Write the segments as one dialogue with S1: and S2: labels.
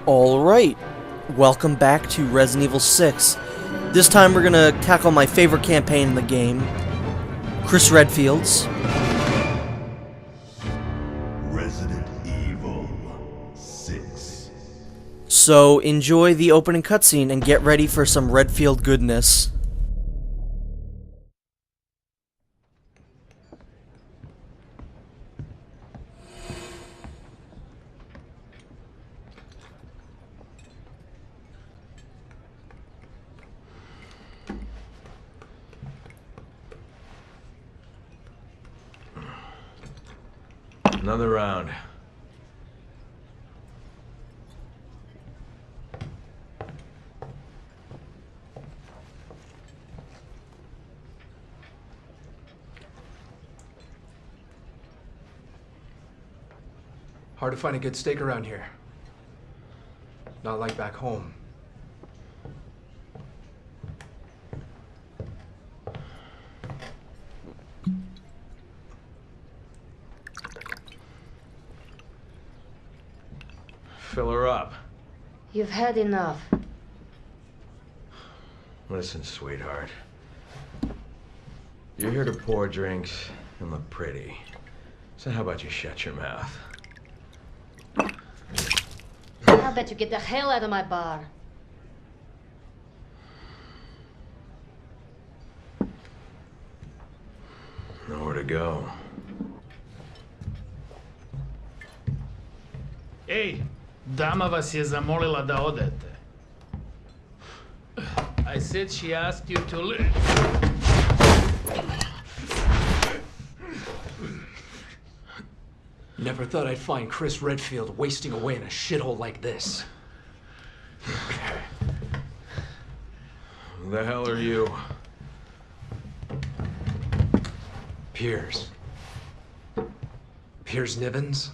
S1: Alright, welcome back to Resident Evil 6. This time we're gonna tackle my favorite campaign in the game, Chris Redfield's.
S2: Resident Evil 6.
S1: So enjoy the opening cutscene and get ready for some Redfield goodness.
S3: Another round.
S4: Hard to find a good steak around here. Not like back home.
S3: Fill her up.
S5: You've had enough.
S3: Listen, sweetheart. You're here to pour drinks and look pretty. So how about you shut your mouth?
S5: I bet you get the hell out of my bar.
S3: Nowhere to go.
S6: Ej, dama vas je zamolila da odete. I said she asked you to leave.
S4: Never thought I'd find Chris Redfield wasting away in a shithole like this.
S3: Who the hell are you?
S4: Piers. Piers Nivens?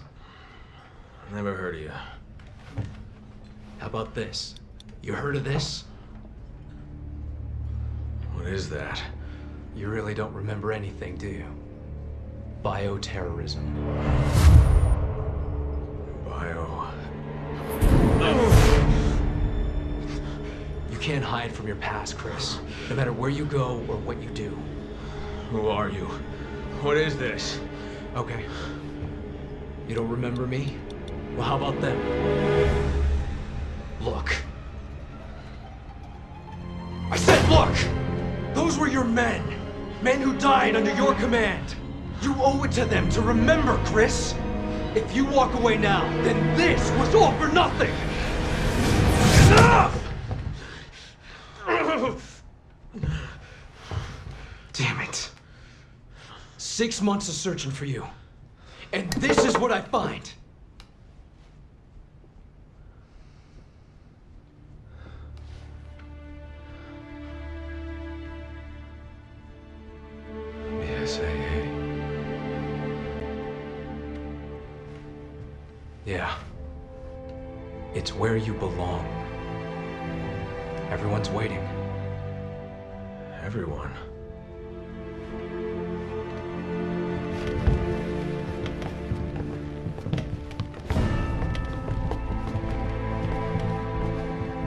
S3: Never heard of you.
S4: How about this? You heard of this?
S3: What is that?
S4: You really don't remember anything, do you? Bioterrorism. You can't hide from your past, Chris. No matter where you go or what you do.
S3: Who are you? What is this?
S4: Okay. You don't remember me? Well, how about them? Look. I said look! Those were your men. Men who died under your command. You owe it to them to remember, Chris. If you walk away now, then this was all for nothing! Enough! Damn it. 6 months of searching for you. And this is what I find. Yeah. It's where you belong. Everyone's waiting.
S3: Everyone.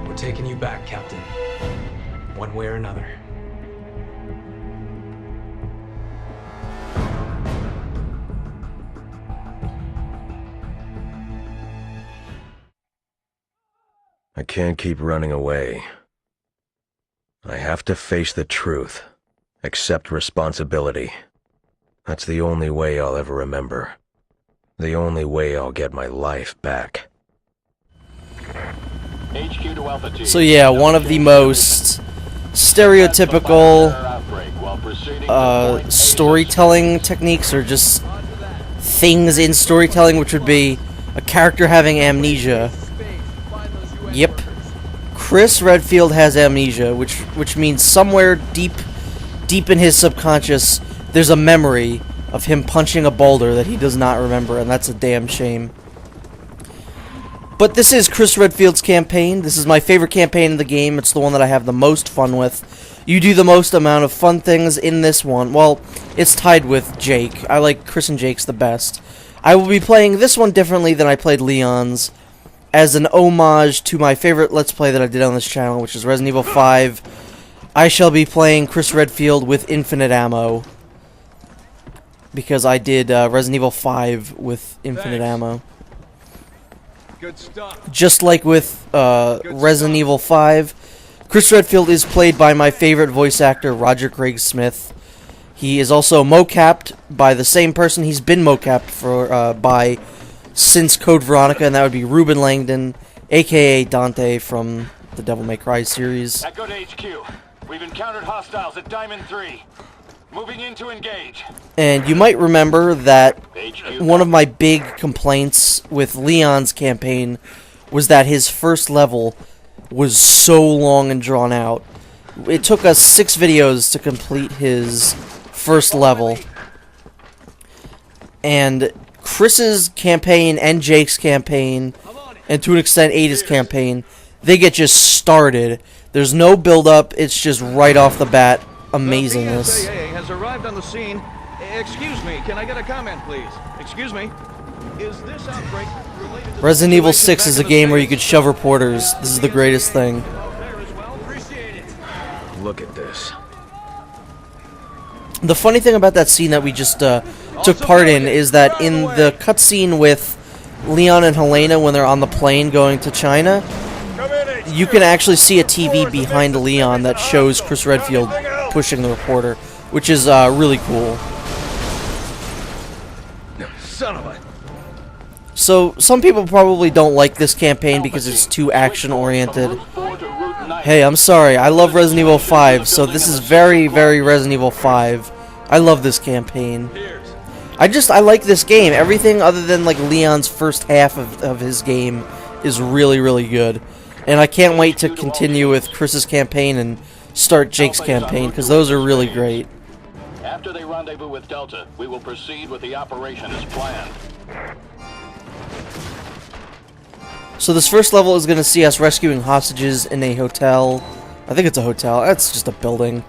S4: We're taking you back, Captain. One way or another.
S3: I can't keep running away. I have to face the truth. Accept responsibility. That's the only way I'll ever remember. The only way I'll get my life back.
S1: So yeah, one of the most stereotypical storytelling techniques, or just things in storytelling, which would be a character having amnesia. Yep. Chris Redfield has amnesia, which means somewhere deep in his subconscious, there's a memory of him punching a boulder that he does not remember, and that's a damn shame. But this is Chris Redfield's campaign. This is my favorite campaign in the game. It's the one that I have the most fun with. You do the most amount of fun things in this one. Well, it's tied with Jake. I like Chris and Jake's the best. I will be playing this one differently than I played Leon's. as an homage to my favorite Let's Play that I did on this channel, which is Resident Evil 5, I shall be playing Chris Redfield with infinite ammo. Because I did Resident Evil 5 with infinite ammo.
S7: Good stuff.
S1: Just like with Resident Evil 5, Chris Redfield is played by my favorite voice actor, Roger Craig Smith. He is also mocapped by the same person he's been mocapped for by since Code Veronica, and that would be Ruben Langdon, aka Dante from the Devil May Cry series.
S7: Echo to HQ. We've encountered hostiles at Diamond 3. Moving in to engage.
S1: And you might remember that
S7: HQ.
S1: one of my big complaints with Leon's campaign was that his first level was so long and drawn out. It took us 6 videos to complete his first level. And Chris's campaign and Jake's campaign, and to an extent Ada's campaign, they get just started. There's no build-up, it's just right off the bat amazingness.
S8: The BSAA has arrived on the scene. Excuse me, can I get a comment, please? Excuse me. Is this outbreak related to
S1: Resident Evil 6 is a game where you could shove reporters. This is the greatest thing.
S3: Look at this.
S1: The funny thing about that scene that we just took part in is that in the cutscene with Leon and Helena when they're on the plane going to China, you can actually see a TV behind Leon that shows Chris Redfield pushing the reporter, which is really cool.
S8: Son of a...
S1: So, some people probably don't like this campaign because it's too action-oriented. Hey, I'm sorry, I love Resident Evil 5, so this is very, very Resident Evil 5. I love this campaign. I like this game. Everything other than, like, Leon's first half of his game is really, really good. And I can't wait to continue with Chris's campaign and start Jake's campaign, because those are really great.
S7: After they rendezvous with Delta, we will proceed with the operation as planned.
S1: So this first level is going to see us rescuing hostages in a hotel. I think it's a hotel. That's just a building.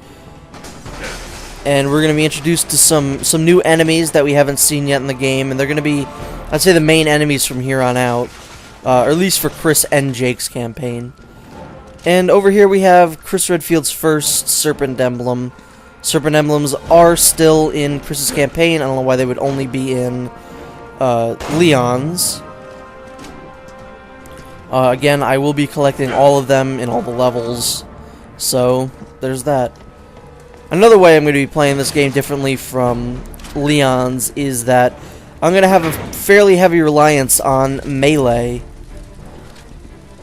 S1: And we're going to be introduced to some new enemies that we haven't seen yet in the game. And they're going to be, I'd say, the main enemies from here on out. Or at least for Chris and Jake's campaign. And over here we have Chris Redfield's first Serpent Emblem. Serpent Emblems are still in Chris's campaign. I don't know why they would only be in Leon's. Again, I will be collecting all of them in all the levels, so there's that. Another way I'm going to be playing this game differently from Leon's is that I'm going to have a fairly heavy reliance on melee.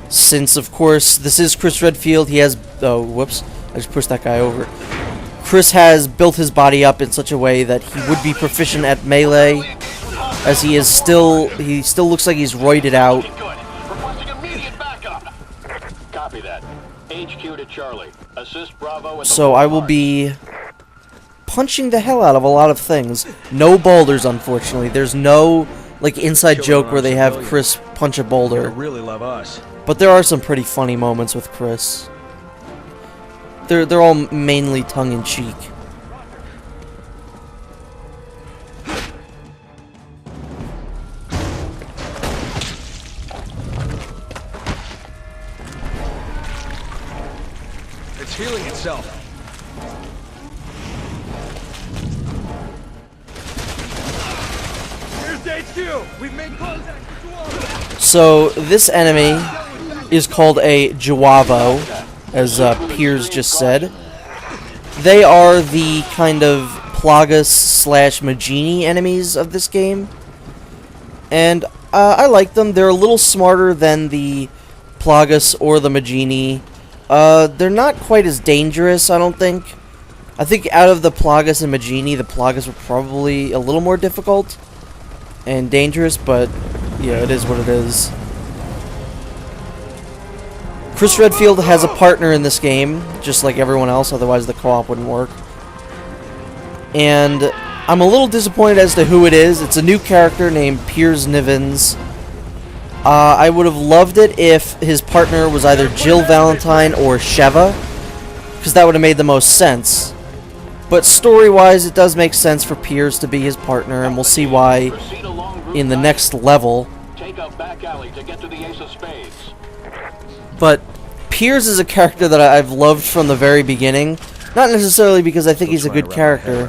S1: Since, of course, this is Chris Redfield, he has... Oh, whoops. I just pushed that guy over. Chris has built his body up in such a way that he would be proficient at melee, as he still looks like he's roided out.
S7: Copy that. HQ to Charlie. Assist Bravo.
S1: So I will be punching the hell out of a lot of things. No boulders, unfortunately. There's no like inside joke where they have Chris punch a boulder.
S8: really love us.
S1: But there are some pretty funny moments with Chris. They're all mainly tongue-in-cheek.
S8: It's healing itself.
S7: Here's HQ. We've made contact with Juan.
S1: So this enemy is called a Jawavo, as Piers just said. They are the kind of Plagas / Magini enemies of this game. And I like them. They're a little smarter than the Plagas or the Magini. They're not quite as dangerous, I don't think. I think out of the Plagas and Magini, the Plagas were probably a little more difficult and dangerous, but yeah, it is what it is. Chris Redfield has a partner in this game, just like everyone else, otherwise the co-op wouldn't work. And I'm a little disappointed as to who it is. It's a new character named Piers Nivens. I would have loved it if his partner was either Jill Valentine or Sheva, because that would have made the most sense. But story-wise, it does make sense for Piers to be his partner, and we'll see why in the next level.
S7: take a back alley to get to the ace of spades.
S1: But Piers is a character that I've loved from the very beginning. Not necessarily because I think he's a good character,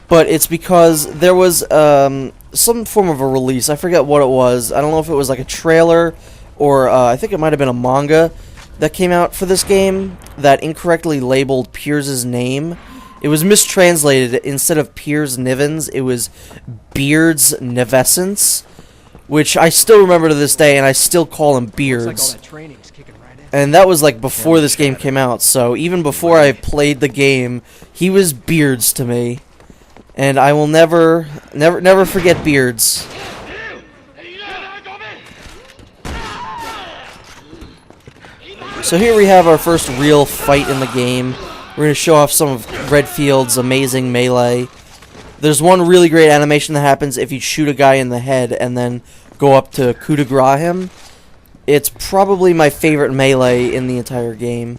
S1: but it's because there was some form of a release. I forget what it was. I don't know if it was like a trailer or I think it might have been a manga that came out for this game that incorrectly labeled Piers' name. It was mistranslated. Instead of Piers Nivens, it was Beards Nevescence, which I still remember to this day, and I still call him Beards. And that was like before this game came out, so even before I played the game, he was Beards to me. And I will never forget Beards. So here we have our first real fight in the game. We're going to show off some of Redfield's amazing melee. There's one really great animation that happens if you shoot a guy in the head and then go up to coup de grace him. It's probably my favorite melee in the entire game.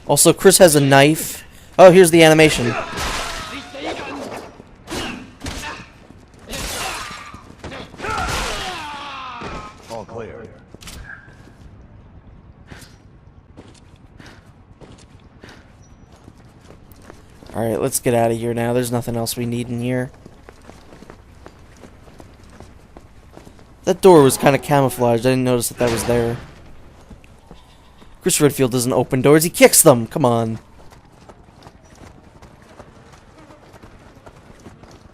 S1: Also, Chris has a knife. Oh, here's the animation.
S3: All clear.
S1: Alright, let's get out of here now. There's nothing else we need in here. That door was kind of camouflaged. I didn't notice that that was there. Chris Redfield doesn't open doors. He kicks them. Come on.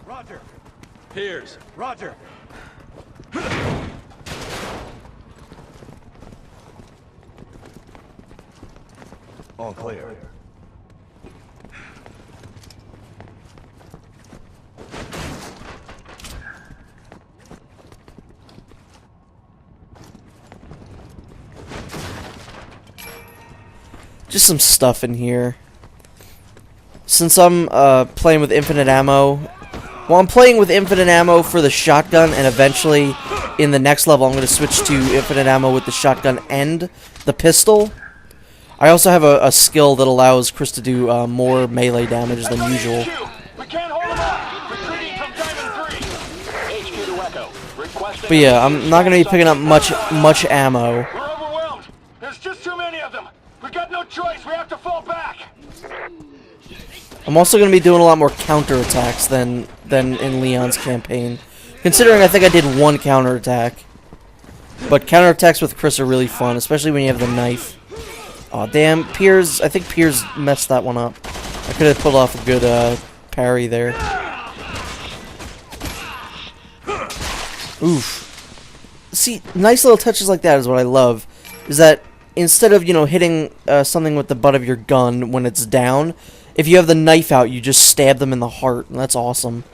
S4: Roger. Piers. Roger.
S3: All clear.
S1: Just some stuff in here. Since I'm playing with infinite ammo, well, I'm playing with infinite ammo for the shotgun, and eventually, in the next level, I'm going to switch to infinite ammo with the shotgun and the pistol. I also have a skill that allows Chris to do more melee damage than usual.
S7: We can't hold them off. Retreating from Diamond 3. HQ to Echo. Requesting.
S1: But yeah, I'm not going to be picking up much ammo.
S7: We're overwhelmed. There's just too many of them. We got no choice. We have to fall back.
S1: I'm also going to be doing a lot more counterattacks than in Leon's campaign. Considering I think I did one counterattack. But counterattacks with Chris are really fun, especially when you have the knife. Aw, damn, Piers, I think Piers messed that one up. I could have pulled off a good parry there. Oof. See, nice little touches like that is what I love. Is that instead of, you know, hitting something with the butt of your gun when it's down, if you have the knife out, you just stab them in the heart, and that's awesome.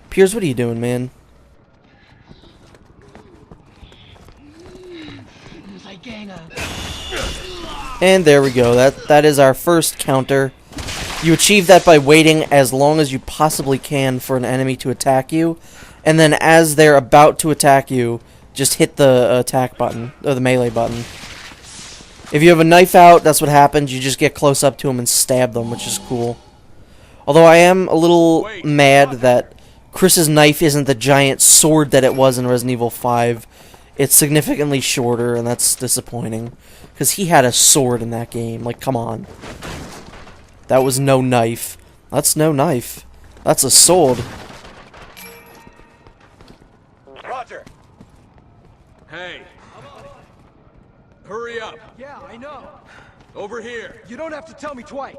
S1: Piers, what are you doing, man? And there we go. That is our first counter. You achieve that by waiting as long as you possibly can for an enemy to attack you, and then as they're about to attack you, just hit the attack button, or the melee button. If you have a knife out, that's what happens. You just get close up to them and stab them, which is cool. Although I am a little mad that Chris's knife isn't the giant sword that it was in Resident Evil 5. It's significantly shorter, and that's disappointing. Because he had a sword in that game. Like, come on. That was no knife. That's no knife. That's a sword.
S4: Roger.
S8: Hey. Hurry up.
S4: Yeah, I know.
S8: Over here.
S4: You don't have to tell me twice.